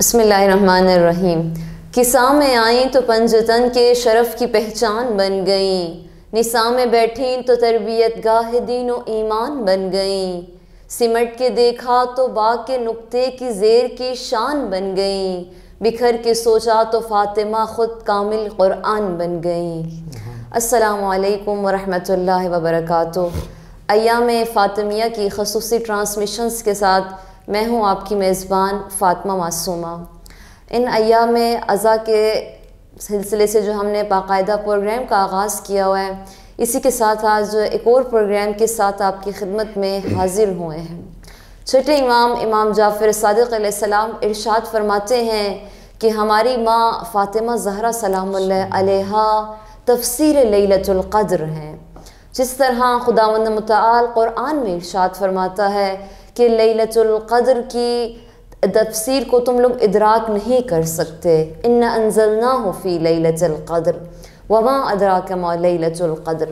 بسم اللہ الرحمن الرحیم۔ کساں میں آئیں تو پنجتن کے شرف کی پہچان بن گئیں، نساں میں بیٹھیں تو تربیت گاہ دین و ایمان بن گئیں، سمٹ کے دیکھا تو باغ کے نقطے کی زیر کی شان بن گئیں، بکھر کے سوچا تو فاطمہ خود کامل قرآن بن گئیں۔ السلام علیکم ورحمۃ اللہ وبرکاتہ۔ ایام فاطمیہ کی خصوصی ٹرانسمیشنز کے ساتھ میں ہوں آپ کی میزبان فاطمہ معصومہ۔ ان ایام عزا کے سلسلے سے جو ہم نے باقاعدہ پروگرام کا آغاز کیا ہوا ہے، اسی کے ساتھ آج ایک اور پروگرام کے ساتھ آپ کی خدمت میں حاضر ہوئے ہیں۔ چھٹے امام جعفر صادق علیہ السلام ارشاد فرماتے ہیں کہ ہماری ماں فاطمہ زہرا سلام اللہ علیہا تفسیر لیلۃ القدر ہیں۔ جس طرح خداوند متعال قرآن میں ارشاد فرماتا ہے کہ لیلۃ القدر کی تفسیر کو تم لوگ ادراک نہیں کر سکتے، اِنَّا أَنزَلْنَاهُ فِي لَيْلَةِ الْقَدْرِ وَمَا أَدْرَاكَ مَا لَيْلَةُ الْقَدْرِ،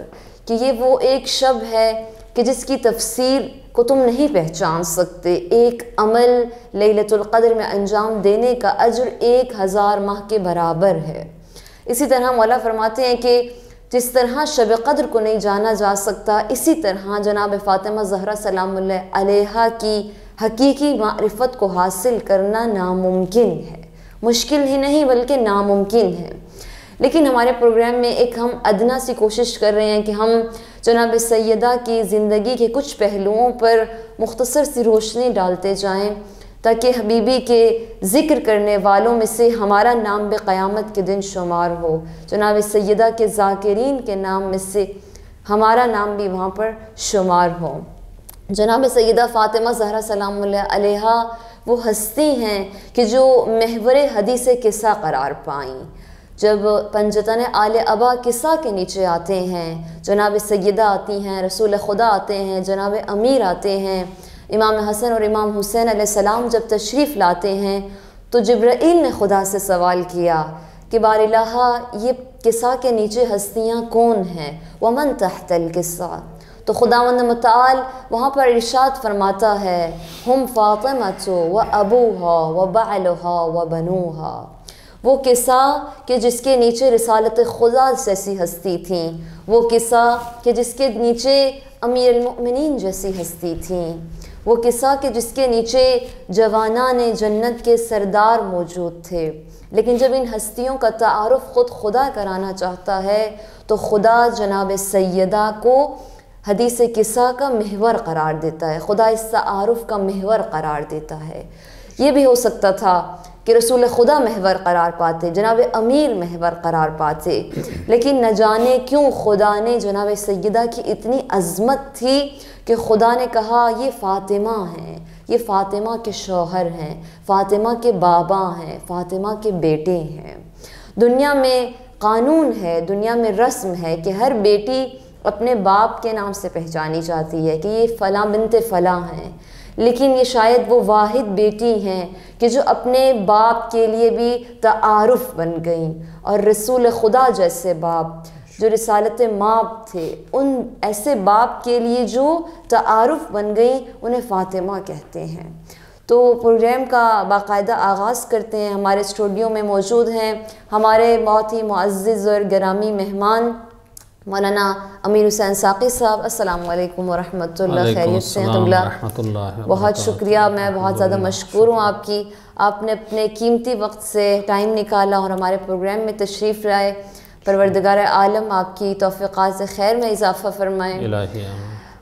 کہ یہ وہ ایک شب ہے کہ جس کی تفسیر کو تم نہیں پہچان سکتے۔ ایک عمل لیلۃ القدر میں انجام دینے کا اجر 1000 ماہ کے برابر ہے۔ اسی طرح مولا فرماتے ہیں کہ جس طرح شب قدر کو نہیں جانا جا سکتا، اسی طرح جناب فاطمہ زہرا سلام اللہ علیہا کی حقیقی معرفت کو حاصل کرنا ناممکن ہے، مشکل ہی نہیں بلکہ ناممکن ہے۔ لیکن ہمارے پروگرام میں ایک ہم ادنا سی کوشش کر رہے ہیں کہ ہم جناب سیدہ کی زندگی کے کچھ پہلوؤں پر مختصر سی روشنی ڈالتے جائیں، تاکہ حبیبی کے ذکر کرنے والوں میں سے ہمارا نام بھی قیامت کے دن شمار ہو، جناب سیدہ کے ذاکرین کے نام میں سے ہمارا نام بھی وہاں پر شمار ہو۔ جناب سیدہ فاطمہ زہرا سلام اللہ علیہا وہ ہستی ہیں کہ جو محور حدیث قصہ قرار پائیں۔ جب پنجتن آل ابا قصہ کے نیچے آتے ہیں، جناب سیدہ آتی ہیں، رسول خدا آتے ہیں، جناب امیر آتے ہیں، امام حسن اور امام حسین علیہ السلام جب تشریف لاتے ہیں تو جبرائیل نے خدا سے سوال کیا کہ بار الہ یہ قصہ کے نیچے ہستیاں کون ہیں؟ ومن تحت القصہ، تو خداوند متعال وہاں پر ارشاد فرماتا ہے ہم فاطمہ و ابوہا و بعلہا و بنوہا، وہ قصہ کہ جس کے نیچے رسالت خدا جیسی ہستی تھیں، وہ قصہ کہ جس کے نیچے امیر المؤمنین جیسی ہستی تھیں، وہ قصہ کہ جس کے نیچے جوانان جنت کے سردار موجود تھے۔ لیکن جب ان ہستیوں کا تعارف خود خدا کرانا چاہتا ہے تو خدا جناب سیدہ کو حدیث قصہ کا محور قرار دیتا ہے، خدا اس تعارف کا محور قرار دیتا ہے۔ یہ بھی ہو سکتا تھا کہ رسول خدا محور قرار پاتے، جناب امیر محور قرار پاتے، لیکن نہ جانے کیوں خدا نے جناب سیدہ کی اتنی عظمت تھی کہ خدا نے کہا یہ فاطمہ ہیں، یہ فاطمہ کے شوہر ہیں، فاطمہ کے بابا ہیں، فاطمہ کے بیٹے ہیں۔ دنیا میں قانون ہے، دنیا میں رسم ہے کہ ہر بیٹی اپنے باپ کے نام سے پہچانی جاتی ہے کہ یہ فلاں بنت فلاں ہیں، لیکن یہ شاید وہ واحد بیٹی ہیں کہ جو اپنے باپ کے لیے بھی تعارف بن گئیں، اور رسول خدا جیسے باپ جو رسالت ماں تھے، ان ایسے باپ کے لیے جو تعارف بن گئیں انہیں فاطمہ کہتے ہیں۔ تو پروگرام کا باقاعدہ آغاز کرتے ہیں۔ ہمارے اسٹوڈیو میں موجود ہیں ہمارے بہت ہی معزز اور گرامی مہمان مولانا امیر حسین ساقی صاحب۔ السلام علیکم ورحمۃ اللہ، خیریت سے ہیں؟ بہت شکریہ، میں بہت زیادہ مشکور ہوں آپ کی، آپ نے اپنے قیمتی وقت سے ٹائم نکالا اور ہمارے پروگرام میں تشریف لائے۔ پروردگار عالم آپ کی توفیقات سے خیر میں اضافہ فرمائیں۔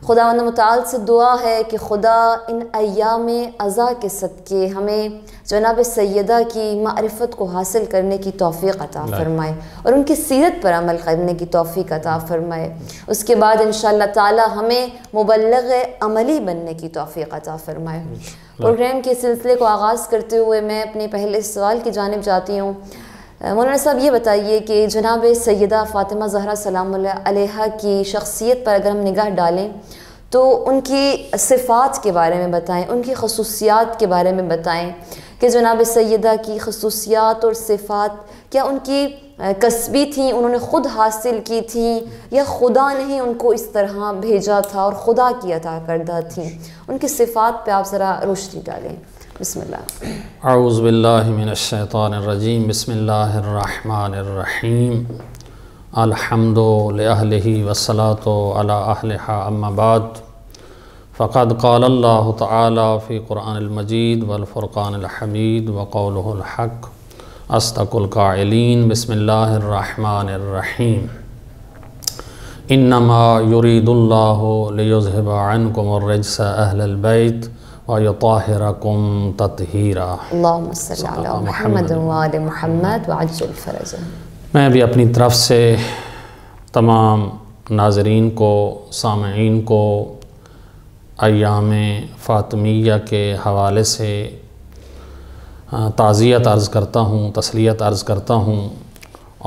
خداوند متعال سے دعا ہے کہ خدا ان ایام عزا کے صدقے ہمیں جناب سیدہ کی معرفت کو حاصل کرنے کی توفیق عطا فرمائے اور ان کی سیرت پر عمل کرنے کی توفیق عطا فرمائے۔ اس کے بعد انشاءاللہ تعالی ہمیں مبلغ عملی بننے کی توفیق عطا فرمائے۔ پروگرام کے سلسلے کو آغاز کرتے ہوئے میں اپنے پہلے سوال کی جانب جاتی ہوں۔ مولانا صاحب یہ بتائیے کہ جناب سیدہ فاطمہ زہرا سلام اللہ علیہا کی شخصیت پر اگر ہم نگاہ ڈالیں تو ان کی صفات کے بارے میں بتائیں، ان کی خصوصیات کے بارے میں بتائیں کہ جناب سیدہ کی خصوصیات اور صفات کیا ان کی کسبی تھیں، انہوں نے خود حاصل کی تھیں، یا خدا نے ہی ان کو اس طرح بھیجا تھا اور خدا کی عطا کردہ تھیں؟ ان کی صفات پہ آپ ذرا روشنی ڈالیں۔ بسم اللہ۔ اعوذ باللہ من الشیطان الرجیم، بسم اللہ الرحمن الرحیم، الحمد لأہلہ والصلاة علی اہلہا، اما بعد فقد قال اللہ تعالی فی قرآن المجید والفرقان الحمید وقولہ الحق اصدق القائلین، بسم اللہ الرحمن الرحیم، انما یرید اللہ لیذہب عنکم الرجس اہل البیت وَيُطَهِّرَكُمْ تَطْهِيرًا۔ اللہم صلی علی محمد وآل محمد وعجل فرجہ۔ میں بھی اپنی طرف سے تمام ناظرین کو، سامعین کو ایام فاطمیہ کے حوالے سے تعزیت عرض کرتا ہوں، تسلیت عرض کرتا ہوں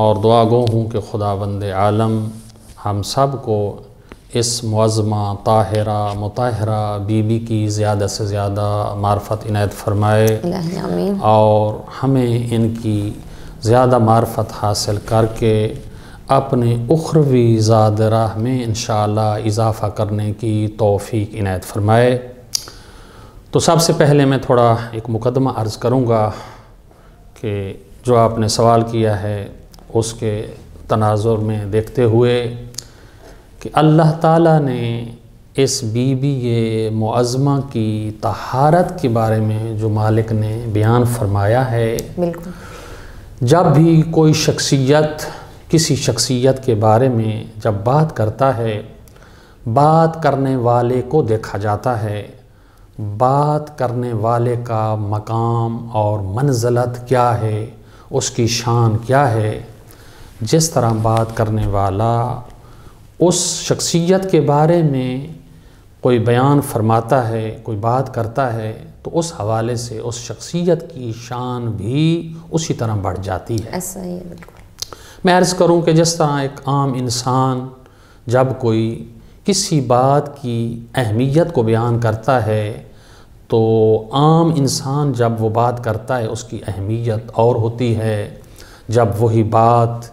اور دعا گو ہوں کہ خداوند عالم ہم سب کو اس معظمہ، طاہرہ، مطہرہ بی بی کی زیادہ سے زیادہ معرفت عنایت فرمائے، الہی آمین، اور ہمیں ان کی زیادہ معرفت حاصل کر کے اپنے اخروی زاد راہ میں انشاءاللہ اضافہ کرنے کی توفیق عنایت فرمائے۔ تو سب سے پہلے میں تھوڑا ایک مقدمہ عرض کروں گا کہ جو آپ نے سوال کیا ہے اس کے تناظر میں دیکھتے ہوئے کہ اللہ تعالیٰ نے اس بی بی معظمہ کی طہارت کے بارے میں جو مالک نے بیان فرمایا ہے، بالکل جب بھی کوئی شخصیت کسی شخصیت کے بارے میں جب بات کرتا ہے، بات کرنے والے کو دیکھا جاتا ہے، بات کرنے والے کا مقام اور منزلت کیا ہے، اس کی شان کیا ہے۔ جس طرح بات کرنے والا اس شخصیت کے بارے میں کوئی بیان فرماتا ہے، کوئی بات کرتا ہے، تو اس حوالے سے اس شخصیت کی شان بھی اسی طرح بڑھ جاتی ہے۔ ایسا ہی ہے، بالکل۔ میں عرض کروں کہ جس طرح ایک عام انسان جب کوئی کسی بات کی اہمیت کو بیان کرتا ہے تو عام انسان جب وہ بات کرتا ہے اس کی اہمیت اور ہوتی ہے، جب وہی بات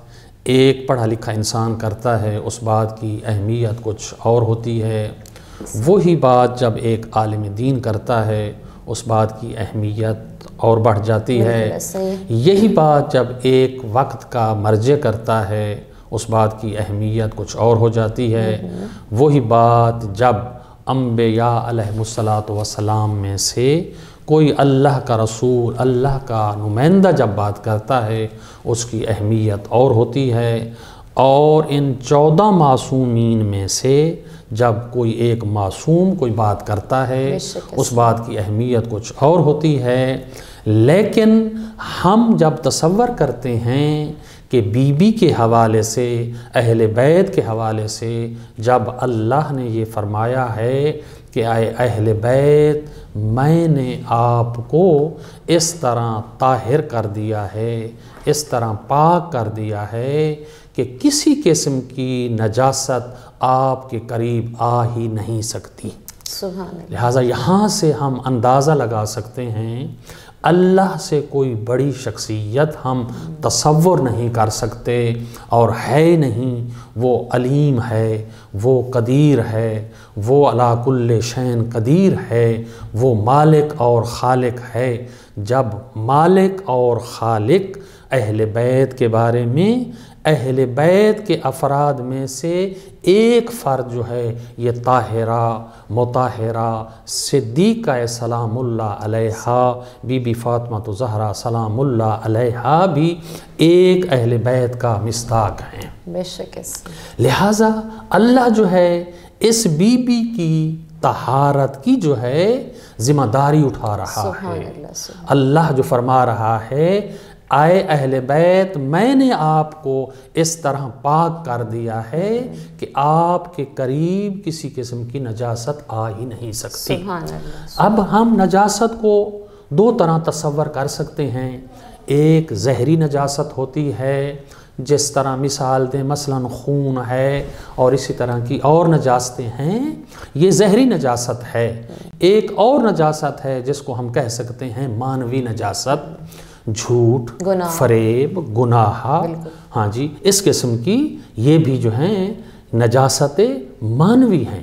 ایک پڑھا لکھا انسان کرتا ہے اس بات کی اہمیت کچھ اور ہوتی ہے، وہی بات جب ایک عالم دین کرتا ہے اس بات کی اہمیت اور بڑھ جاتی ہے، یہی بات جب ایک وقت کا مرجع کرتا ہے اس بات کی اہمیت کچھ اور ہو جاتی ہے، وہی بات جب انبیاء علیہ السلام میں سے کوئی اللہ کا رسول، اللہ کا نمائندہ جب بات کرتا ہے اس کی اہمیت اور ہوتی ہے، اور ان 14 معصومین میں سے جب کوئی ایک معصوم کوئی بات کرتا ہے اس بات کی اہمیت کچھ اور ہوتی ہے۔ لیکن ہم جب تصور کرتے ہیں کہ بی بی کے حوالے سے، اہل بیت کے حوالے سے جب اللہ نے یہ فرمایا ہے کہ اے اہل بیت، میں نے آپ کو اس طرح طاہر کر دیا ہے، اس طرح پاک کر دیا ہے کہ کسی قسم کی نجاست آپ کے قریب آ ہی نہیں سکتی۔ سبحان اللہ۔ لہٰذا یہاں سے ہم اندازہ لگا سکتے ہیں اللہ سے کوئی بڑی شخصیت ہم تصور نہیں کر سکتے، اور ہے نہیں، وہ علیم ہے، وہ قدیر ہے، وہ علی کل شیء قدیر ہے، وہ مالک اور خالق ہے۔ جب مالک اور خالق اہل بیت کے بارے میں، اہل بیت کے افراد میں سے ایک فرد جو ہے یہ طاہرہ، مطہرہ، صدیقہ سلام اللہ علیہا، بی بی فاطمہ زہرا سلام اللہ علیہا بھی ایک اہل بیت کا مصداق ہیں۔ بے شک۔ لہٰذا اللہ جو ہے اس بی بی کی طہارت کی جو ہے ذمہ داری اٹھا رہا ہے۔ اللہ جو فرما رہا ہے، اے اہل بیت، میں نے آپ کو اس طرح پاک کر دیا ہے کہ آپ کے قریب کسی قسم کی نجاست آ ہی نہیں سکتی۔ اب ہم نجاست کو دو طرح تصور کر سکتے ہیں۔ ایک زہری نجاست ہوتی ہے، جس طرح مثال دیں مثلا خون ہے اور اسی طرح کی اور نجاستیں ہیں، یہ زہری نجاست ہے۔ ایک اور نجاست ہے جس کو ہم کہہ سکتے ہیں مانوی نجاست، جھوٹ، فریب، گناہ، ہاں جی، اس قسم کی یہ بھی جو ہیں نجاست مانوی ہیں۔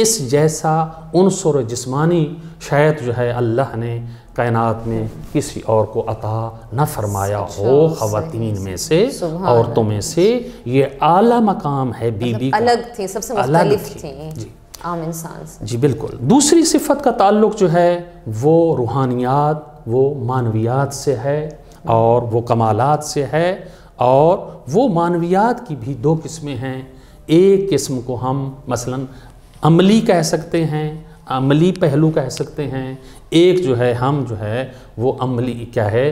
اس جیسا عنصر جسمانی شاید جو ہے اللہ نے کائنات میں کسی اور کو عطا نہ فرمایا ہو خواتین میں سے، عورتوں میں سے۔ یہ اعلیٰ مقام ہے بی بی کا، الگ تھی، سب سے مختلف تھی عام انسان سے۔ جی بالکل۔ دوسری صفت کا تعلق جو ہے وہ روحانیات، وہ معنویات سے ہے اور وہ کمالات سے ہے، اور وہ معنویات کی بھی دو قسمیں ہیں۔ ایک قسم کو ہم مثلاً عملی کہہ سکتے ہیں، عملی پہلو کہہ سکتے ہیں، ایک جو ہے ہم جو ہے وہ عملی کیا ہے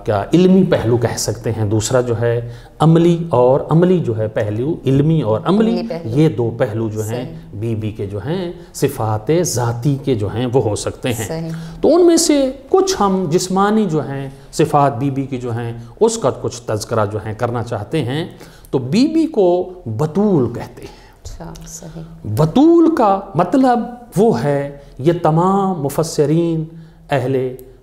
کیا علمی پہلو کہہ سکتے ہیں، دوسرا جو ہے عملی، اور عملی جو ہے پہلو، علمی اور عملی، یہ دو پہلو جو ہیں بی بی کے جو ہیں صفات ذاتی کے جو ہیں وہ ہو سکتے ہیں۔ تو ان میں سے کچھ ہم جسمانی جو ہیں صفات بی بی کی جو ہیں اس کا کچھ تذکرہ جو ہیں کرنا چاہتے ہیں۔ تو بی بی کو بطول کہتے ہیں۔ بطول کا مطلب وہ ہے، یہ تمام مفسرین اہل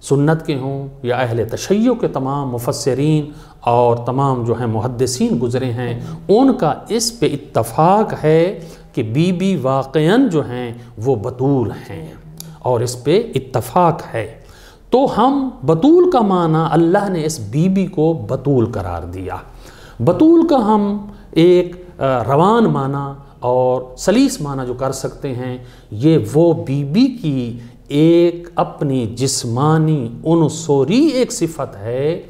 سنت کے ہوں یا اہل تشیع کے تمام مفسرین اور تمام جو ہیں محدثین گزرے ہیں، ان کا اس پہ اتفاق ہے کہ بی بی واقعاً جو ہیں وہ بطول ہیں، اور اس پہ اتفاق ہے۔ تو ہم بطول کا معنی اللہ نے اس بی بی کو بطول قرار دیا۔ بطول کا ہم ایک روان معنی اور سلیس معنی جو کر سکتے ہیں، یہ وہ بی بی کی ایک اپنی جسمانی عنصری ایک صفت ہے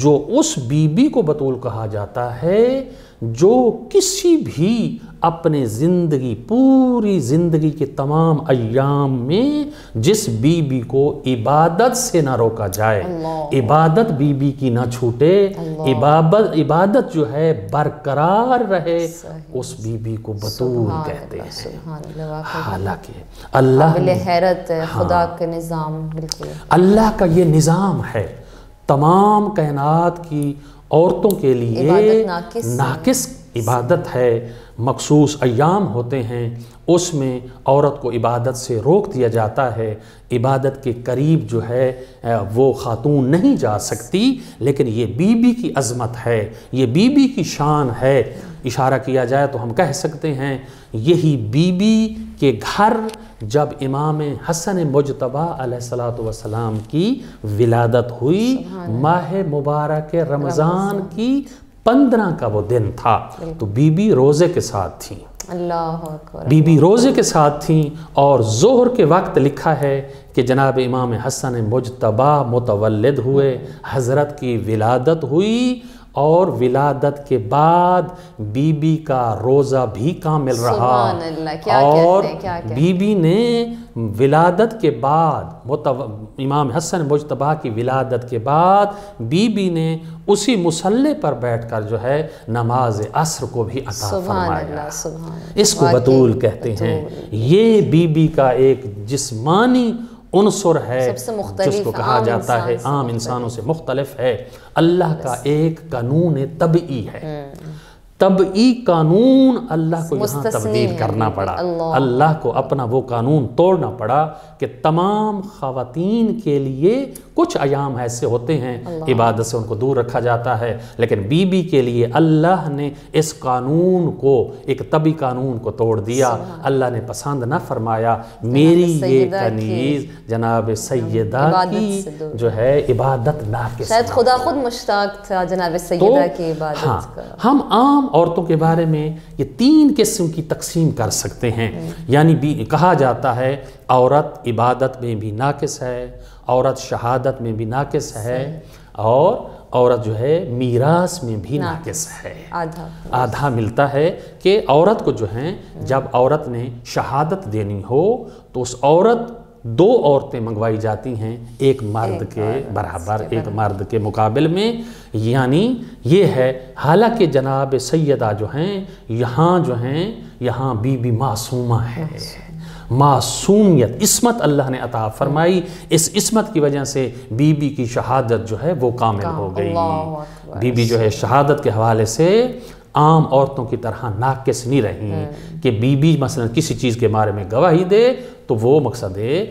جو اس بی بی کو بطول کہا جاتا ہے جو کسی بھی اپنے زندگی، پوری زندگی کے تمام ایام میں جس بی بی کو عبادت سے نہ روکا جائے، عبادت بی بی کی نہ چھوٹے، عبادت جو ہے برقرار رہے، اس بی بی کو بطول کہتے ہیں۔ حالانکہ اللہ حیرت خدا کا نظام، بالکل اللہ کا یہ نظام ہے، تمام کائنات کی عورتوں کے لیے ناقص عبادت ہے۔ مخصوص ایام ہوتے ہیں، اس میں عورت کو عبادت سے روک دیا جاتا ہے، عبادت کے قریب جو ہے وہ خاتون نہیں جا سکتی، لیکن یہ بی بی کی عظمت ہے، یہ بی بی کی شان ہے۔ اشارہ کیا جائے تو ہم کہہ سکتے ہیں یہی بی بی کے گھر جب امام حسن مجتبیٰ علیہ السلام کی ولادت ہوئی، ماہ مبارک رمضان کی 15 کا وہ دن تھا، تو بی بی روزے کے ساتھ تھیں، اللہ اکبر، بی بی روزے کے ساتھ تھیں، اور ظہر کے وقت لکھا ہے کہ جناب امام حسن مجتبیٰ متولد ہوئے، حضرت کی ولادت ہوئی، اور ولادت کے بعد بی بی کا روزہ بھی کامل رہا، اور بی بی نے ولادت کے بعد امام حسن مجتبیٰ کی ولادت کے بعد بی بی نے اسی مصلی پر بیٹھ کر جو ہے نماز عصر کو بھی عطا فرمایا۔ اس کو بطول کہتے ہیں۔ یہ بی بی کا ایک جسمانی عنصر ہے جس کو کہا جاتا ہے عام انسانوں سے مختلف ہے۔ اللہ کا ایک قانون طبعی ہے، طبعی قانون اللہ کو یہاں تبدیل کرنا پڑا، اللہ کو اپنا وہ قانون توڑنا پڑا کہ تمام خواتین کے لیے کچھ ایام ایسے ہوتے ہیں عبادت سے ان کو دور رکھا جاتا ہے، لیکن بی بی کے لیے اللہ نے اس قانون کو، ایک طبعی قانون کو توڑ دیا۔ اللہ نے پسند نہ فرمایا میری یہ کنیز جناب سیدہ کی جو ہے عبادت ناقص، شاید خدا خود مشتاق تھا جناب سیدہ کی عبادت کا۔ ہم عام عورتوں کے بارے میں یہ 3 قسم کی تقسیم کر سکتے ہیں، یعنی کہا جاتا ہے عورت عبادت میں بھی ناقص ہے، عورت شہادت میں بھی ناقص ہے، اور عورت جو ہے میراث میں بھی ناقص ہے، آدھا ملتا ہے کہ عورت کو جو ہے جب عورت نے شہادت دینی ہو تو اس عورت 2 عورتیں منگوائی جاتی ہیں ایک مرد کے برابر، ایک مرد کے مقابل میں، یعنی یہ ہے۔ حالانکہ جناب سیدہ جو ہیں یہاں بی بی معصومہ ہے، معصومیت، عصمت اللہ نے عطا فرمائی، اس عصمت کی وجہ سے بی بی کی شہادت جو ہے وہ کامل ہو گئی۔ بی بی جو ہے شہادت کے حوالے سے عام عورتوں کی طرح ناقص نہیں رہی کہ بی بی مثلا کسی چیز کے بارے میں گواہی دے تو وہ مقصد ہے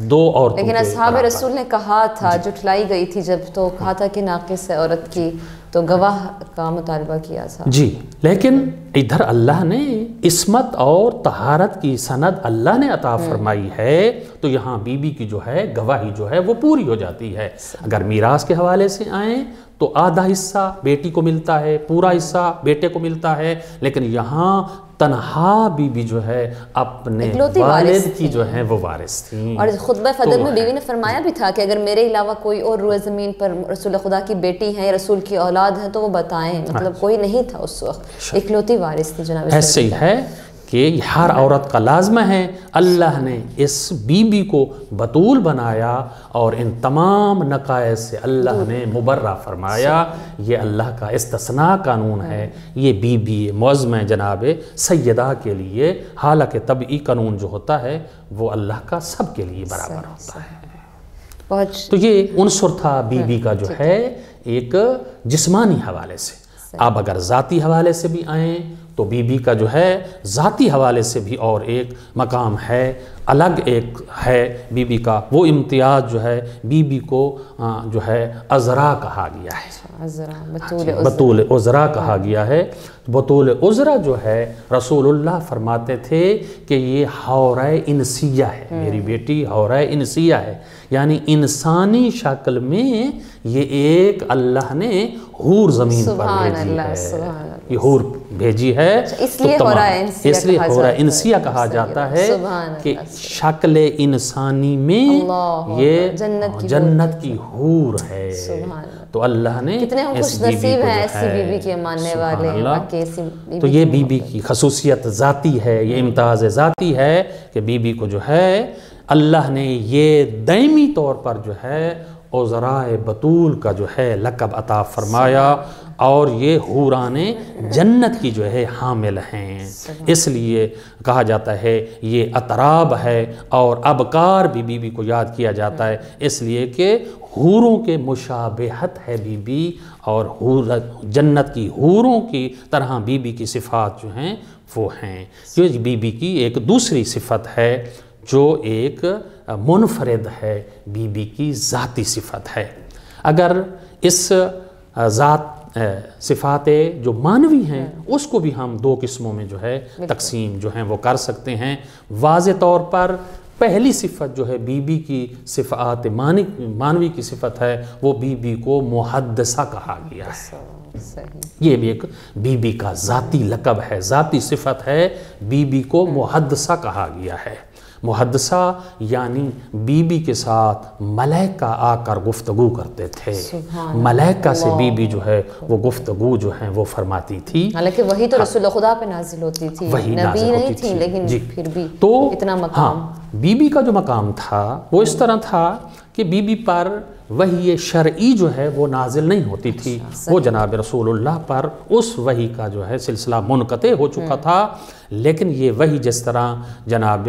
2 عورتوں کے، لیکن اصحاب رسول نے کہا تھا، جو ٹھلائی گئی تھی جب، تو کہا تھا کہ ناقص ہے عورت کی، تو گواہ کا مطالبہ کیا تھا. جی، لیکن ادھر اللہ نے عصمت اور طہارت کی سند اللہ نے عطا فرمائی ہے، تو یہاں بی بی کی جو ہے گواہی جو ہے وہ پوری ہو جاتی ہے. اگر میراث کے حوالے سے آئیں تو آدھا حصہ بیٹی کو ملتا ہے، پورا حصہ بیٹے کو ملتا ہے، لیکن یہاں تنہا بی بی جو ہے اپنے والد کی جو ہے وہ وارث تھیں. اور خطبہ فدر میں بیوی نے فرمایا بھی تھا کہ اگر میرے علاوہ کوئی اور روئے زمین پر رسول خدا کی بیٹی ہے یا رسول کی اولاد ہے تو وہ بتائیں. مطلب کوئی نہیں تھا اس وقت، اکلوتی وارث تھی جناب. ایسے ہی ہے کہ ہر عورت کا لازمہ ہے، اللہ نے اس بی بی کو بطول بنایا اور ان تمام نقائص سے اللہ نے مبرہ فرمایا. یہ اللہ کا استثناء قانون ہے. یہ بی بی معظمہ جناب سیدہ کے لیے، حالانکہ طبعی قانون جو ہوتا ہے وہ اللہ کا سب کے لیے برابر ہوتا ہے. تو یہ عنصر تھا بی بی کا جو ہے ایک جسمانی حوالے سے. اب اگر ذاتی حوالے سے بھی آئیں تو بی بی کا جو ہے ذاتی حوالے سے بھی اور ایک مقام ہے، الگ ایک ہے بی بی کا. وہ امتیاز جو ہے بی بی کو جو ہے عذرا کہا گیا ہے، بطول عذرا کہا گیا ہے. بطول عذرا جو ہے رسول اللہ فرماتے تھے کہ یہ حورہ انسیہ ہے، میری بیٹی حورہ انسیہ ہے، یعنی انسانی شکل میں یہ ایک اللہ نے حور زمین پر بھیجی ہے. یہ حور بھیجی ہے، اس لیے حورہ انسیہ کہا جاتا ہے کہ شکل انسانی میں یہ جنت کی حور ہے. تو اللہ نے کتنے خوش نصیب ہیں ایسی بی بی کے ماننے والے. تو یہ بی بی کی خصوصیت ذاتی ہے، یہ امتیاز ذاتی ہے کہ بی بی کو جو ہے اللہ نے یہ دائمی طور پر جو ہے عذرائے بطول کا جو ہے لقب عطا فرمایا، اور یہ حوران جنت کی جو ہے حامل ہیں. اس لیے کہا جاتا ہے یہ اطراب ہے، اور ابکار بھی بی بی کو یاد کیا جاتا ہے اس لیے کہ حوروں کے مشابہت ہے بی بی، اور جنت کی حوروں کی طرح بی بی کی صفات جو ہیں وہ ہیں. یہ بی بی کی ایک دوسری صفت ہے جو ایک منفرد ہے، بی بی کی ذاتی صفت ہے. اگر اس ذات صفات جو مانوی ہیں اس کو بھی ہم دو قسموں میں جو ہے تقسیم جو ہیں وہ کر سکتے ہیں. واضح طور پر پہلی صفت جو ہے بی بی کی صفات مانوی کی صفت ہے، وہ بی بی کو محدثہ کہا گیا ہے. یہ بھی ایک بی بی کا ذاتی لقب ہے، ذاتی صفت ہے. بی بی کو محدثہ کہا گیا ہے. محدثہ یعنی بی بی کے ساتھ ملائکہ آ کر گفتگو کرتے تھے. ملائکہ سے بی بی جو ہے وہ گفتگو جو ہے وہ فرماتی تھی. حالانکہ وہی تو رسول خدا پہ نازل ہوتی تھی، نبی نہیں تھی، لیکن پھر بھی اتنا مقام. بی بی کا جو مقام تھا وہ اس طرح تھا کہ بی بی پر وحی شرعی جو ہے وہ نازل نہیں ہوتی تھی. وہ جناب رسول اللہ پر اس وحی کا جو ہے سلسلہ منقطع ہو چکا تھا. لیکن یہ وحی جس طرح جناب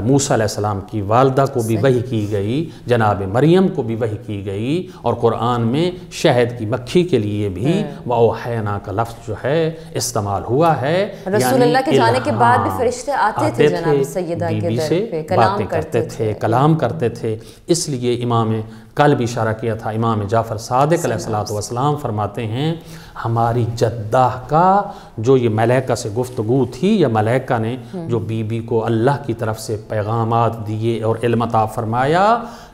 موسیٰ علیہ السلام کی والدہ کو بھی وحی کی گئی، جناب مریم کو بھی وحی کی گئی، اور قرآن میں شہد کی مکھی کے لیے بھی وَأَوْحَيْنَا کا لفظ جو ہے استعمال ہوا ہے. رسول اللہ کے جانے کے بعد بھی فرشتے آتے تھے جناب سیدہ کے در پہ، باتیں کرتے تھے، کلام کرتے تھے. اس لیے امام کل بھی اشارہ کیا تھا، امام جعفر صادق علیہ السلام فرماتے ہیں ہماری جدہ کا جو یہ ملائکہ سے گفتگو تھی، یا ملائکہ نے جو بی بی کو اللہ کی طرف سے پیغامات دیے اور علم عطا فرمایا،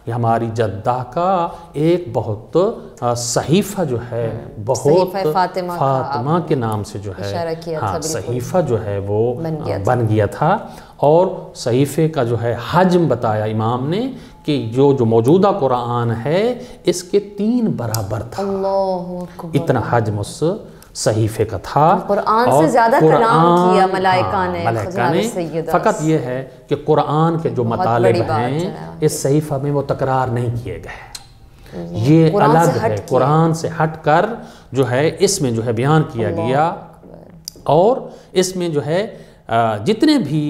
یہ ہماری جدہ کا ایک بہت صحیفہ جو ہے، بہت فاطمہ کے نام سے جو ہے صحیفہ جو ہے وہ بن گیا تھا. اور صحیفے کا جو ہے حجم بتایا امام نے کہ جو موجودہ قرآن ہے اس کے 3 برابر تھا. اتنا حجم اس صحیفے کا تھا. قرآن سے زیادہ کلام کیا ملائکہ نے. فقط یہ ہے کہ قرآن کے جو مطالب ہیں اس صحیفہ میں وہ تکرار نہیں کیے گئے. یہ الگ ہے، قرآن سے ہٹ کر جو ہے اس میں جو ہے بیان کیا گیا. اور اس میں جو ہے جتنے بھی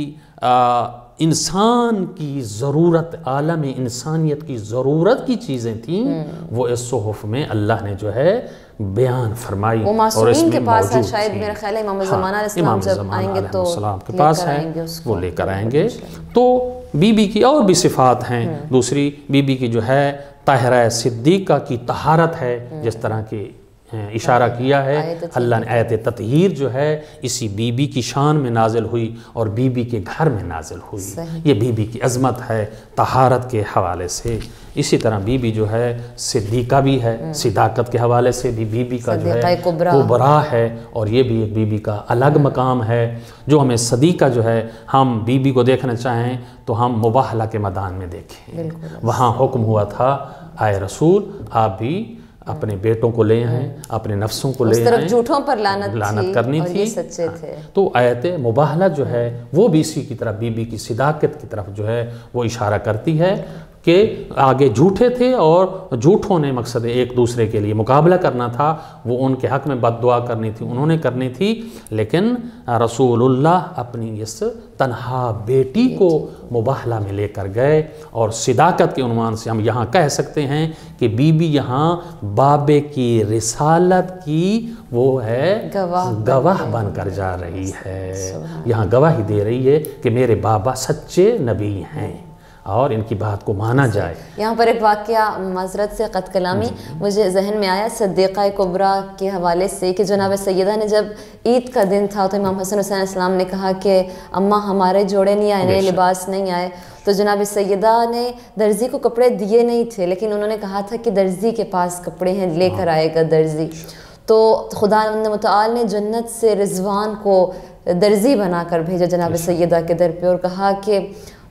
انسان کی ضرورت، عالم انسانیت کی ضرورت کی چیزیں تھیں وہ اس صحف میں اللہ نے جو ہے بیان فرمائی. وہ معصومین کے پاس ہے، شاید میرا خیال ہے امام زمانہ علیہ السلام جب آئیں گے تو کے پاس ہے، وہ لے کر آئیں گے. تو بی بی کی اور بھی صفات ہیں. دوسری بی بی کی جو ہے طاہرہ صدیقہ کی طہارت ہے، جس طرح کی اشارہ کیا ہے۔ اللہ نے آیت تطہیر جو ہے اسی بی بی کی شان میں نازل ہوئی اور بی بی کے گھر میں نازل ہوئی۔ یہ بی بی کی عظمت ہے طہارت کے حوالے سے۔ اسی طرح بی بی جو ہے صدیقہ بھی ہے، صداقت کے حوالے سے بھی بی بی کا جو ہے کبریٰ ہے، اور یہ بھی ایک بی بی کا الگ مقام ہے۔ جو ہمیں صدیقہ جو ہے ہم بی بی کو دیکھنا چاہیں تو ہم مباہلہ کے میدان میں دیکھیں، وہاں حکم ہوا تھا اے رسول آپ بھی اپنے بیٹوں کو لے آئیں، اپنے نفسوں کو لے آئیں، اس طرف جھوٹوں پر لعنت کرنی تھی، یہ سچے تھے۔ تو آیت مباہلہ جو ہے وہ بھی اسی کی طرف بی بی کی صداقت کی طرف جو ہے وہ اشارہ کرتی ہے کہ آگے جھوٹے تھے اور جھوٹوں نے مقصد ایک دوسرے کے لیے مقابلہ کرنا تھا، وہ ان کے حق میں بد دعا کرنی تھی، انہوں نے کرنی تھی، لیکن رسول اللہ اپنی اس تنہا بیٹی کو مباہلہ میں لے کر گئے، اور صداقت کے عنوان سے ہم یہاں کہہ سکتے ہیں کہ بی بی یہاں بابے کی رسالت کی وہ ہے گواہ بن کر جا رہی ہے، یہاں گواہی دے رہی ہے کہ میرے بابا سچے نبی ہیں اور ان کی بات کو مانا جائے۔ یہاں پر ایک واقعہ معذرت سے قط کلامی مجھے ذہن میں آیا صدیقہ کبریٰ کے حوالے سے کہ جناب سیدہ نے جب عید کا دن تھا تو امام حسن حسین السلام نے کہا کہ اماں ہمارے جوڑے نہیں آئے، نئے لباس نہیں آئے، تو جناب سیدہ نے درزی کو کپڑے دیے نہیں تھے، لیکن انہوں نے کہا تھا کہ درزی کے پاس کپڑے ہیں، لے کر آئے گا درزی۔ تو خدا متعال نے جنت سے رضوان کو درزی بنا کر بھیجا جناب سیدہ کے در پہ، اور کہا کہ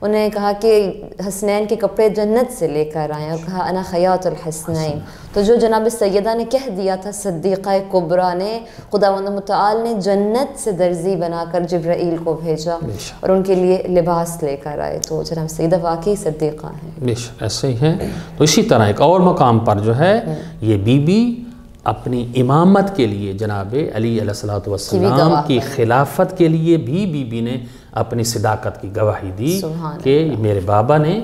انہیں کہا کہ حسنین کے کپڑے جنت سے لے کر آئیں، اور کہا انا خیاط الحسنین۔ تو جو جناب سیدہ نے کہہ دیا تھا صدیقہ کبریٰ نے، خداوند متعال نے جنت سے درزی بنا کر جبرائیل کو بھیجا اور ان کے لیے لباس لے کر آئے، تو جناب سیدہ واقعی صدیقہ ہیں۔ بے شک ایسے ہی ہیں۔ تو اسی طرح ایک اور مقام پر جو ہے یہ بی بی اپنی امامت کے لیے جناب علی علیہ السلام کی خلافت کے لیے بھی بی بی نے اپنی صداقت کی گواہی دی کہ میرے بابا نے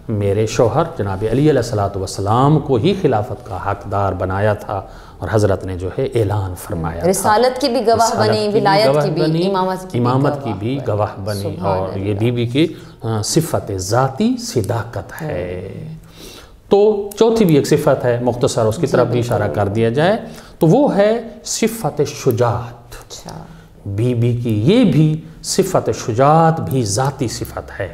میرے شوہر جناب علی علیہ السلام کو ہی خلافت کا حقدار بنایا تھا، اور حضرت نے جو ہے اعلان فرمایا تھا، رسالت کی بھی گواہ بنی، ولایت کی بھی، امامت کی بھی گواہ بنی، اور یہ بی بی کی صفت ذاتی صداقت ہے۔ تو چوتھی بھی ایک صفت ہے، مختصر اس کی طرف بھی اشارہ کر دیا جائے تو وہ ہے صفت شجاعت۔ بی بی کی یہ بھی صفت شجاعت بھی ذاتی صفت ہے۔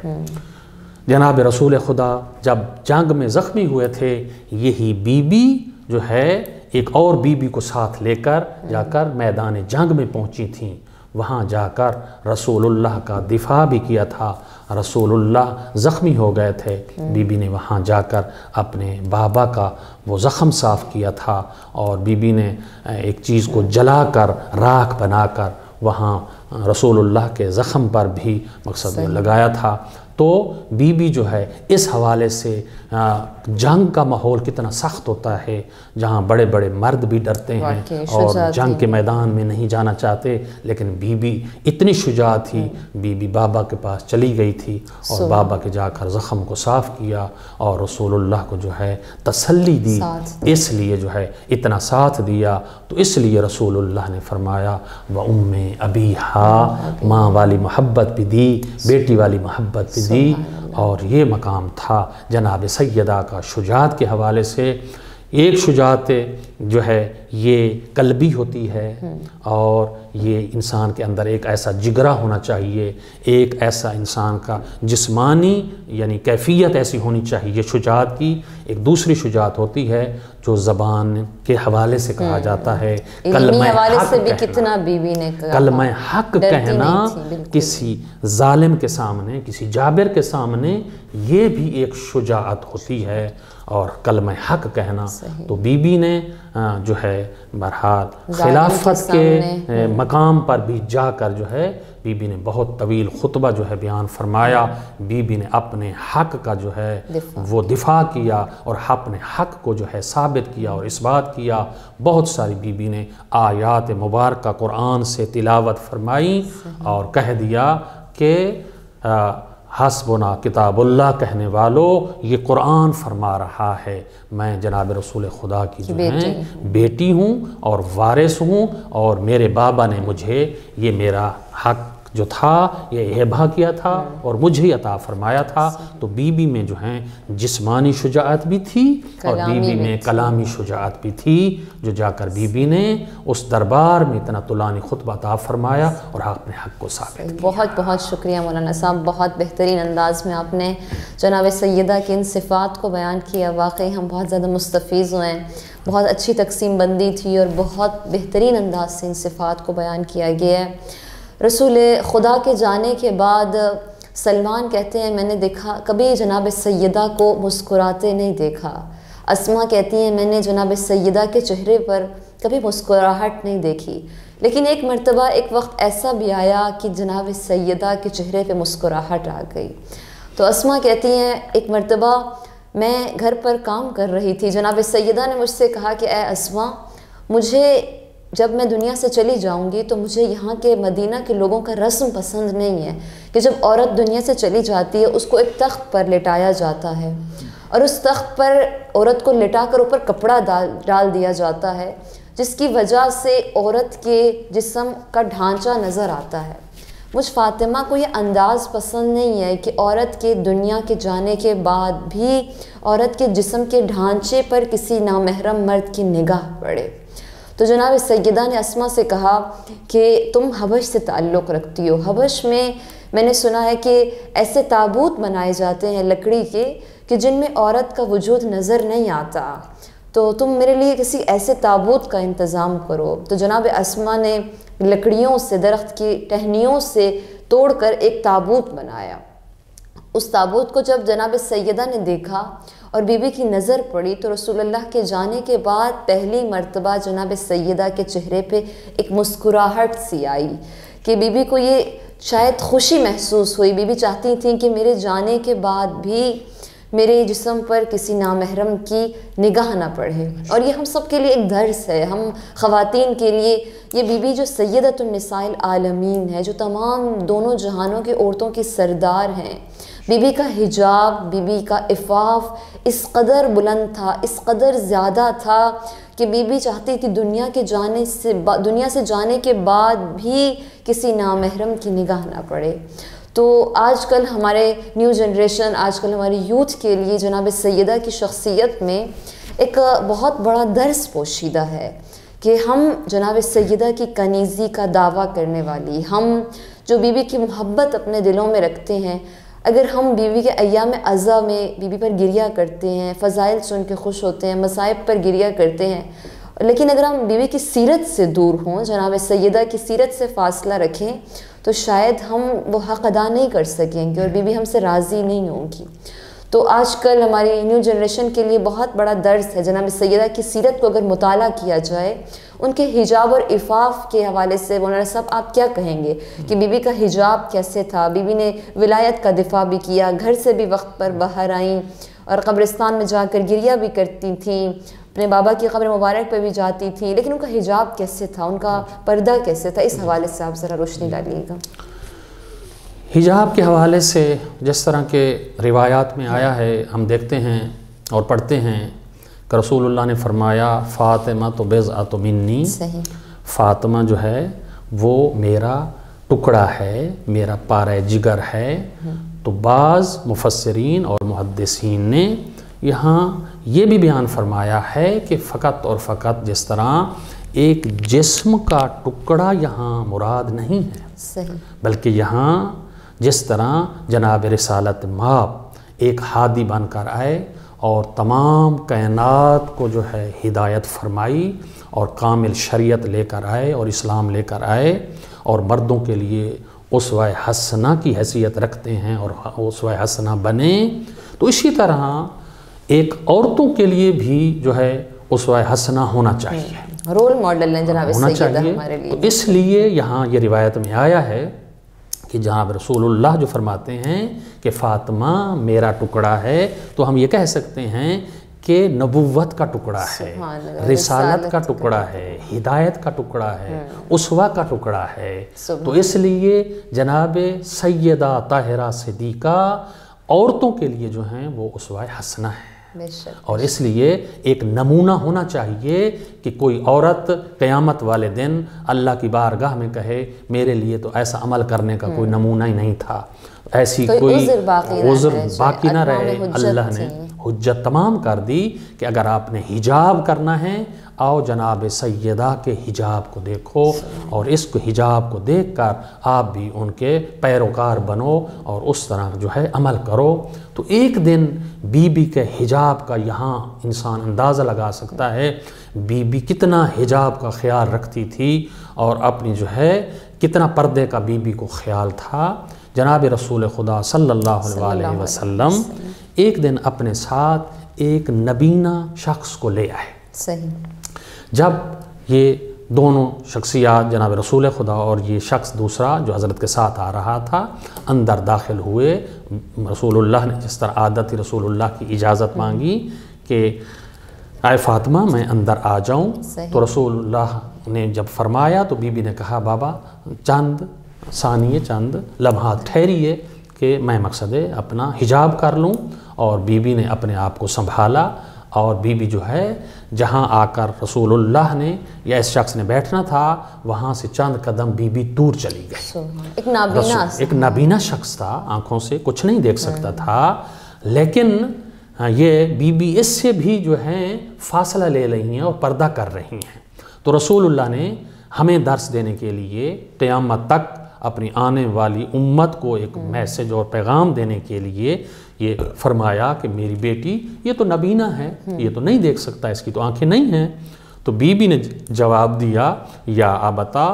جناب رسول خدا جب جنگ میں زخمی ہوئے تھے، یہی بی بی جو ہے ایک اور بی بی کو ساتھ لے کر جا کر میدان جنگ میں پہنچی تھیں، وہاں جا کر رسول اللہ کا دفاع بھی کیا تھا۔ رسول اللہ زخمی ہو گئے تھے، بی بی نے وہاں جا کر اپنے بابا کا وہ زخم صاف کیا تھا، اور بی بی نے ایک چیز کو جلا کر راکھ بنا کر وہاں رسول اللہ کے زخم پر بھی مقصد لگایا تھا۔ تو بی بی جو ہے اس حوالے سے جنگ کا ماحول کتنا سخت ہوتا ہے، جہاں بڑے بڑے مرد بھی ڈرتے ہیں اور جنگ کے میدان میں نہیں جانا چاہتے، لیکن بی بی اتنی شجاع تھی، بی بی بابا کے پاس چلی گئی تھی اور بابا کے جا کر زخم کو صاف کیا اور رسول اللہ کو جو ہے تسلی دی، اس لیے جو ہے اتنا ساتھ دیا، تو اس لیے رسول اللہ نے فرمایا وَأُمِّ أَبِيهَا، ماں والی محبت بھی دی، بیٹی والی محبت بھی دی، اور یہ مقام تھا جناب سیدہ کا شجاعت کے حوالے سے۔ ایک شجاعت جو ہے یہ قلبی ہوتی ہے، اور یہ انسان کے اندر ایک ایسا جگرا ہونا چاہیے، ایک ایسا انسان کا جسمانی یعنی کیفیت ایسی ہونی چاہیے شجاعت کی۔ ایک دوسری شجاعت ہوتی ہے جو زبان کے حوالے سے کہا جاتا ہے، کلمہ حق کہنا، کلمہ حق کہنا کسی ظالم کے سامنے، کسی جابر کے سامنے، یہ بھی ایک شجاعت ہوتی ہے، اور کلمہ حق کہنا۔ تو بی بی نے جو ہے بہرحال خلافت کے مقام پر بھی جا کر جو ہے بی بی نے بہت طویل خطبہ جو ہے بیان فرمایا، بی بی نے اپنے حق کا جو ہے وہ دفاع کیا اور اپنے حق کو جو ہے ثابت کیا اور اس بات کیا۔ بہت ساری بی بی نے آیات مبارکہ قرآن سے تلاوت فرمائی اور کہہ دیا کہ حسبنا کتاب اللہ کہنے والوں، یہ قرآن فرما رہا ہے، میں جناب رسول خدا کی جو ہے بیٹی ہوں اور وارث ہوں، اور میرے بابا نے مجھے یہ میرا حق جو تھا یہ ہبہ کیا تھا اور مجھے عطا فرمایا تھا۔ تو بی بی میں جو ہیں جسمانی شجاعت بھی تھی اور بی بی میں کلامی شجاعت بھی تھی، جو جا کر بی بی نے اس دربار میں اتنا طولانی خطبہ عطا فرمایا اور اپنے حق کو ثابت کیا۔ بہت بہت شکریہ مولانا صاحب، بہت بہترین انداز میں آپ نے جناب سیدہ کی ان صفات کو بیان کیا۔ واقعی ہم بہت زیادہ مستفیض ہوئے ہیں، بہت اچھی تقسیم بندی تھی اور بہت بہترین انداز سے ان صفات کو بیان کیا گیا ہے۔ رسول خدا کے جانے کے بعد سلمان کہتے ہیں میں نے دیکھا کبھی جناب سیدہ کو مسکراتے نہیں دیکھا۔ اسما کہتی ہیں میں نے جناب سیدہ کے چہرے پر کبھی مسکراہٹ نہیں دیکھی، لیکن ایک مرتبہ ایک وقت ایسا بھی آیا کہ جناب سیدہ کے چہرے پہ مسکراہٹ آ گئی۔ تو اسما کہتی ہیں ایک مرتبہ میں گھر پر کام کر رہی تھی، جناب سیدہ نے مجھ سے کہا کہ اے اسما، مجھے جب میں دنیا سے چلی جاؤں گی تو مجھے یہاں کے مدینہ کے لوگوں کا رسم پسند نہیں ہے کہ جب عورت دنیا سے چلی جاتی ہے اس کو ایک تخت پر لٹایا جاتا ہے اور اس تخت پر عورت کو لٹا کر اوپر کپڑا ڈال دیا جاتا ہے، جس کی وجہ سے عورت کے جسم کا ڈھانچہ نظر آتا ہے۔ مجھ فاطمہ کو یہ انداز پسند نہیں ہے کہ عورت کے دنیا کے جانے کے بعد بھی عورت کے جسم کے ڈھانچے پر کسی نامحرم مرد کی نگاہ پڑے۔ تو جناب سیدہ نے اسما سے کہا کہ تم حبش سے تعلق رکھتی ہو، حبش میں نے سنا ہے کہ ایسے تابوت بنائے جاتے ہیں لکڑی کے کہ جن میں عورت کا وجود نظر نہیں آتا، تو تم میرے لیے کسی ایسے تابوت کا انتظام کرو۔ تو جناب اسما نے لکڑیوں سے، درخت کی ٹہنیوں سے توڑ کر ایک تابوت بنایا۔ اس تابوت کو جب جناب سیدہ نے دیکھا اور بی بی کی نظر پڑی تو رسول اللہ کے جانے کے بعد پہلی مرتبہ جناب سیدہ کے چہرے پہ ایک مسکراہٹ سی آئی کہ بی بی کو یہ شاید خوشی محسوس ہوئی۔ بی بی چاہتی تھیں کہ میرے جانے کے بعد بھی میرے جسم پر کسی نامحرم کی نگاہ نہ پڑے، اور یہ ہم سب کے لیے ایک درس ہے، ہم خواتین کے لیے۔ یہ بی بی جو سیدۃ النساء العالمین ہے، جو تمام دونوں جہانوں کی عورتوں کی سردار ہیں، بی بی کا حجاب، بی بی کا عفاف اس قدر بلند تھا، اس قدر زیادہ تھا کہ بی بی چاہتی تھی دنیا سے جانے کے بعد بھی کسی نامحرم کی نگاہ نہ پڑے۔ تو آج کل ہمارے نیو جنریشن، آج کل ہماری یوتھ کے لیے جناب سیدہ کی شخصیت میں ایک بہت بڑا درس پوشیدہ ہے کہ ہم جناب سیدہ کی کنیزی کا دعویٰ کرنے والی، ہم جو بی بی کی محبت اپنے دلوں میں رکھتے ہیں، اگر ہم بی بی کے ایام عزا میں بی بی پر گریہ کرتے ہیں، فضائل سن کے خوش ہوتے ہیں، مصائب پر گریہ کرتے ہیں، لیکن اگر ہم بی بی کی سیرت سے دور ہوں، جناب سیدہ کی سیرت سے فاصلہ رکھیں، تو شاید ہم وہ حق ادا نہیں کر سکیں گے اور بی بی ہم سے راضی نہیں ہوں گی۔ تو آج کل ہماری نیو جنریشن کے لیے بہت بڑا درس ہے، جناب سیدہ کی سیرت کو اگر مطالعہ کیا جائے، ان کے حجاب اور عفاف کے حوالے سے مولانا صاحب آپ کیا کہیں گے کہ بی بی کا حجاب کیسے تھا؟ بی بی نے ولایت کا دفاع بھی کیا، گھر سے بھی وقت پر باہر آئیں اور قبرستان میں جا کر گریہ بھی کرتی تھیں، اپنے بابا کی قبر مبارک پہ بھی جاتی تھیں، لیکن ان کا حجاب کیسے تھا، ان کا پردہ کیسے تھا؟ اس حوالے سے آپ ذرا روشنی ڈالیے گا۔ حجاب کے حوالے سے جس طرح کے روایات میں آیا ہے، ہم دیکھتے ہیں اور پڑھتے ہیں کہ رسول اللہ نے فرمایا فاطمہ تو بضعۃ منی، فاطمہ جو ہے وہ میرا ٹکڑا ہے، میرا پارہ جگر ہے۔ تو بعض مفسرین اور محدثین نے یہاں یہ بھی بیان فرمایا ہے کہ فقط اور فقط جس طرح ایک جسم کا ٹکڑا یہاں مراد نہیں ہے، بلکہ یہاں جس طرح جناب رسالت مآب ایک ہادی بن کر آئے اور تمام کائنات کو جو ہے ہدایت فرمائی اور کامل شریعت لے کر آئے اور اسلام لے کر آئے اور مردوں کے لیے اسوہ حسنہ کی حیثیت رکھتے ہیں اور اسوہ حسنہ بنے، تو اسی طرح ایک عورتوں کے لیے بھی جو ہے اسوہ حسنہ ہونا چاہیے، رول ماڈل ہیں جناب سیدہ ہمارے لیے۔ تو اس لیے یہاں یہ روایت میں آیا ہے کہ جناب رسول اللہ جو فرماتے ہیں کہ فاطمہ میرا ٹکڑا ہے، تو ہم یہ کہہ سکتے ہیں کہ نبوت کا ٹکڑا ہے، رسالت کا ٹکڑا ہے، ہدایت کا ٹکڑا ہے، اسوہ کا ٹکڑا ہے۔ تو اس لیے جناب سیدہ طاہرہ صدیقہ عورتوں کے لیے جو ہیں وہ اسوہ حسنہ ہے۔ بے شک۔ اور اس لیے ایک نمونہ ہونا چاہیے کہ کوئی عورت قیامت والے دن اللہ کی بارگاہ میں کہے میرے لیے تو ایسا عمل کرنے کا کوئی نمونہ ہی نہیں تھا، ایسی کوئی عذر باقی نہ رہے۔ اللہ نے حجت تمام کر دی کہ اگر آپ نے حجاب کرنا ہے آؤ جناب سیدہ کے حجاب کو دیکھو، اور اس کو حجاب کو دیکھ کر آپ بھی ان کے پیروکار بنو اور اس طرح جو ہے عمل کرو۔ تو ایک دن بی بی کے حجاب کا یہاں انسان اندازہ لگا سکتا ہے بی بی کتنا حجاب کا خیال رکھتی تھی اور اپنی جو ہے کتنا پردے کا بی بی کو خیال تھا۔ جناب رسول خدا صلی اللہ علیہ وسلم ایک دن اپنے ساتھ ایک نبینہ شخص کو لے آئے۔ صحیح۔ جب یہ دونوں شخصیات جناب رسول خدا اور یہ شخص دوسرا جو حضرت کے ساتھ آ رہا تھا اندر داخل ہوئے، رسول اللہ نے جس طرح عادت رسول اللہ کی اجازت مانگی کہ اے فاطمہ میں اندر آ جاؤں، تو رسول اللہ نے جب فرمایا تو بی بی نے کہا بابا چند ثانیے چند لمحات ٹھہریے کہ میں مقصد اپنا حجاب کر لوں، اور بی بی نے اپنے آپ کو سنبھالا، اور بی بی جو ہے جہاں آ کر رسول اللہ نے یا اس شخص نے بیٹھنا تھا وہاں سے چند قدم بی بی دور چلی گئی۔ ایک نابینا شخص تھا، آنکھوں سے کچھ نہیں دیکھ سکتا تھا، لیکن یہ بی بی اس سے بھی جو ہیں فاصلہ لے رہی ہیں اور پردہ کر رہی ہیں۔ تو رسول اللہ نے ہمیں درس دینے کے لیے قیامت تک اپنی آنے والی امت کو ایک میسج اور پیغام دینے کے لیے یہ فرمایا کہ میری بیٹی یہ تو نبینہ ہے، یہ تو نہیں دیکھ سکتا، اس کی تو آنکھیں نہیں ہیں۔ تو بی بی نے جواب دیا یا آبتا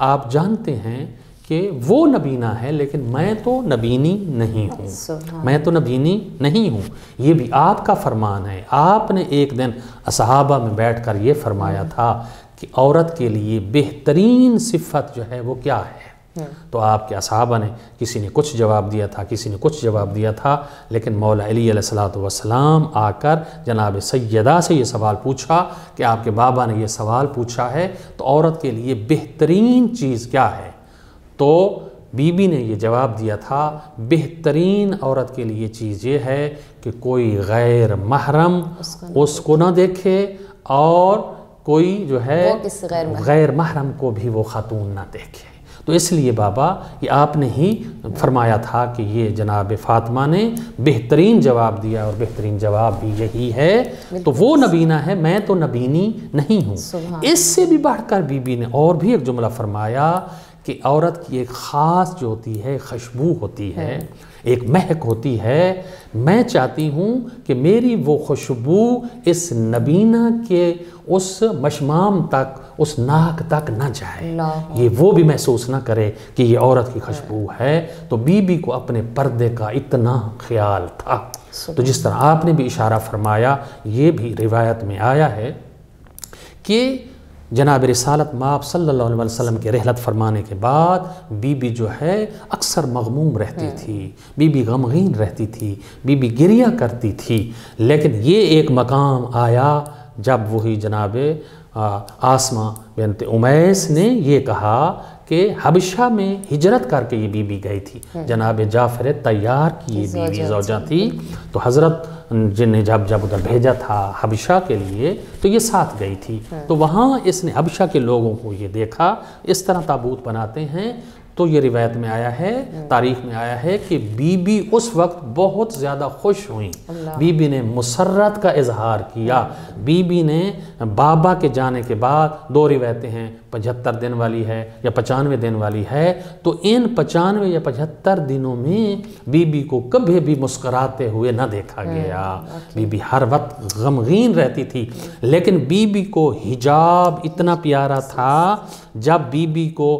آپ جانتے ہیں کہ وہ نبینہ ہے لیکن میں تو نبینی نہیں ہوں، میں تو نبینی نہیں ہوں، یہ بھی آپ کا فرمان ہے۔ آپ نے ایک دن اصحابہ میں بیٹھ کر یہ فرمایا تھا کہ عورت کے لیے بہترین صفت جو ہے وہ کیا ہے، تو آپ کے اصحابہ نے کسی نے کچھ جواب دیا تھا، کسی نے کچھ جواب دیا تھا، لیکن مولا علی علیہ السلام آ کر جناب سیدہ سے یہ سوال پوچھا کہ آپ کے بابا نے یہ سوال پوچھا ہے تو عورت کے لیے بہترین چیز کیا ہے، تو بی بی نے یہ جواب دیا تھا بہترین عورت کے لیے چیز یہ ہے کہ کوئی غیر محرم اس کو نہ دیکھے اور کوئی جو ہے غیر محرم کو بھی وہ خاتون نہ دیکھے۔ تو اس لیے بابا یہ آپ نے ہی فرمایا تھا کہ یہ جناب فاطمہ نے بہترین جواب دیا اور بہترین جواب بھی یہی ہے، تو وہ نبینہ ہے میں تو نبینی نہیں ہوں۔ اس سے بھی بڑھ کر بی بی نے اور بھی ایک جملہ فرمایا کہ عورت کی ایک خاص جو ہوتی ہے خوشبو ہوتی ہے، ایک مہک ہوتی ہے، میں چاہتی ہوں کہ میری وہ خوشبو اس نبینہ کے اس مشمام تک، اس ناک تک نہ جائے، یہ وہ بھی محسوس نہ کرے کہ یہ عورت کی خوشبو ہے۔ تو بی بی کو اپنے پردے کا اتنا خیال تھا۔ تو جس طرح آپ نے بھی اشارہ فرمایا، یہ بھی روایت میں آیا ہے کہ جناب رسالت مآب صلی اللہ علیہ وسلم کے رحلت فرمانے کے بعد بی بی جو ہے اکثر مغموم رہتی تھی، بی بی غمگین رہتی تھی، بی بی گریہ کرتی تھی، لیکن یہ ایک مقام آیا جب وہی جناب آسمہ بنت امیس نے یہ کہا کہ حبشہ میں ہجرت کر کے یہ بی بی گئی تھی، جناب جعفر طیار کی یہ بیوی زوجہ تھی، تو حضرت جن نے جب ادھر بھیجا تھا حبشہ کے لیے تو یہ ساتھ گئی تھی، تو وہاں اس نے حبشہ کے لوگوں کو یہ دیکھا اس طرح تابوت بناتے ہیں، تو یہ روایت میں آیا ہے، تاریخ میں آیا ہے کہ بی بی اس وقت بہت زیادہ خوش ہوئیں، بی بی نے مسرت کا اظہار کیا، بی بی نے بابا کے جانے کے بعد دو روایتیں ہیں، 75 دن والی ہے یا 95 دن والی ہے، تو ان 95 یا 75 دنوں میں بی بی کو کبھی بھی مسکراتے ہوئے نہ دیکھا گیا، بی بی ہر وقت غمگین رہتی تھی، لیکن بی بی کو حجاب اتنا پیارا تھا، جب بی بی کو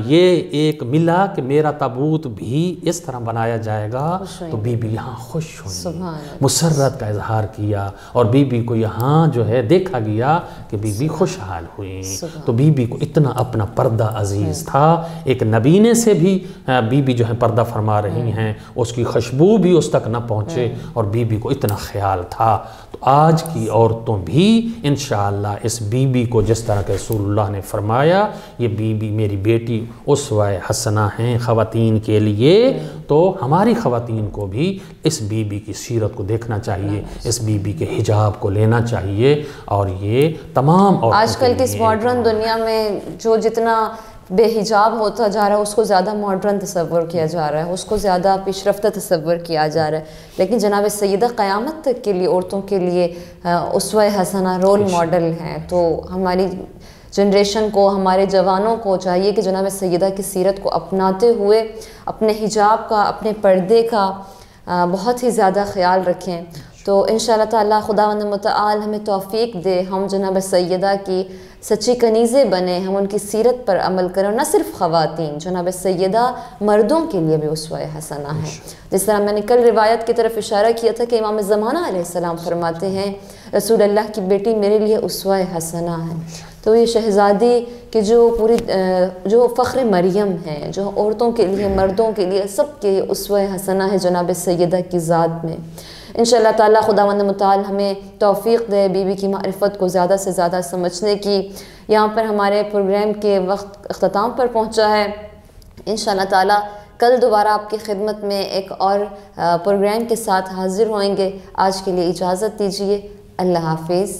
یہ ایک ملا کہ میرا تابوت بھی اس طرح بنایا جائے گا تو بی بی یہاں خوش ہوئی، مسرت کا اظہار کیا، اور بی بی کو یہاں جو ہے دیکھا گیا کہ بی بی خوشحال ہوئی، تو بی بی کو اتنا اپنا پردہ عزیز تھا. ایک نبینے سے بھی بی بی جو ہے پردہ فرما رہی ہیں, اس کی خوشبو بھی اس تک نہ پہنچے, اور بی بی کو اتنا خیال تھا. تو آج کی عورتوں بھی انشاءاللہ اس بی بی کو جس طرح کہ رسول اللہ نے فرمایا یہ بی بی میری بیٹی اسوہ حسنہ ہیں خواتین کے لیے, تو ہماری خواتین کو بھی اس بی بی کی سیرت کو دیکھنا چاہیے, اس بی بی کے حجاب کو لینا چاہیے. اور یہ تمام عورتوں آج کل کی اس ماڈرن دنیا میں جو جتنا بے حجاب ہوتا جا رہا ہے اس کو زیادہ ماڈرن تصور کیا جا رہا ہے, اس کو زیادہ پیش رفتہ تصور کیا جا رہا ہے. لیکن جناب سیدہ قیامت تک کے لیے عورتوں کے لیے اسوہ حسنہ رول ماڈل ہیں. تو ہماری جنریشن کو, ہمارے جوانوں کو چاہیے کہ جناب سیدہ کی سیرت کو اپناتے ہوئے اپنے حجاب کا, اپنے پردے کا بہت ہی زیادہ خیال رکھیں. تو انشاءاللہ تعالی خداوند متعال ہمیں توفیق دے, ہم جناب سیدہ کی سچی کنیزیں بنیں, ہم ان کی سیرت پر عمل کریں. اور نہ صرف خواتین, جناب سیدہ مردوں کے لیے بھی اسوہ حسنہ ہیں. جس طرح میں نے کل روایت کی طرف اشارہ کیا تھا کہ امام زمانہ علیہ السلام فرماتے ہیں رسول اللہ کی بیٹی میرے لیے اسوہ حسنہ ہے. تو یہ شہزادی کہ جو فخر مریم ہیں, جو عورتوں کے لیے, مردوں کے لیے, سب کے اسوہ حسنہ ہے جناب سیدہ کی ذات میں. انشاءاللہ تعالی خداوند متعال ہمیں توفیق دے بی بی کی معرفت کو زیادہ سے زیادہ سمجھنے کی. یہاں پر ہمارے پروگرام کے وقت اختتام پر پہنچا ہے. انشاءاللہ تعالی کل دوبارہ آپ کی خدمت میں ایک اور پروگرام کے ساتھ حاضر ہوئیں گے. آج کے لیے اجازت دیجیے. اللہ حافظ.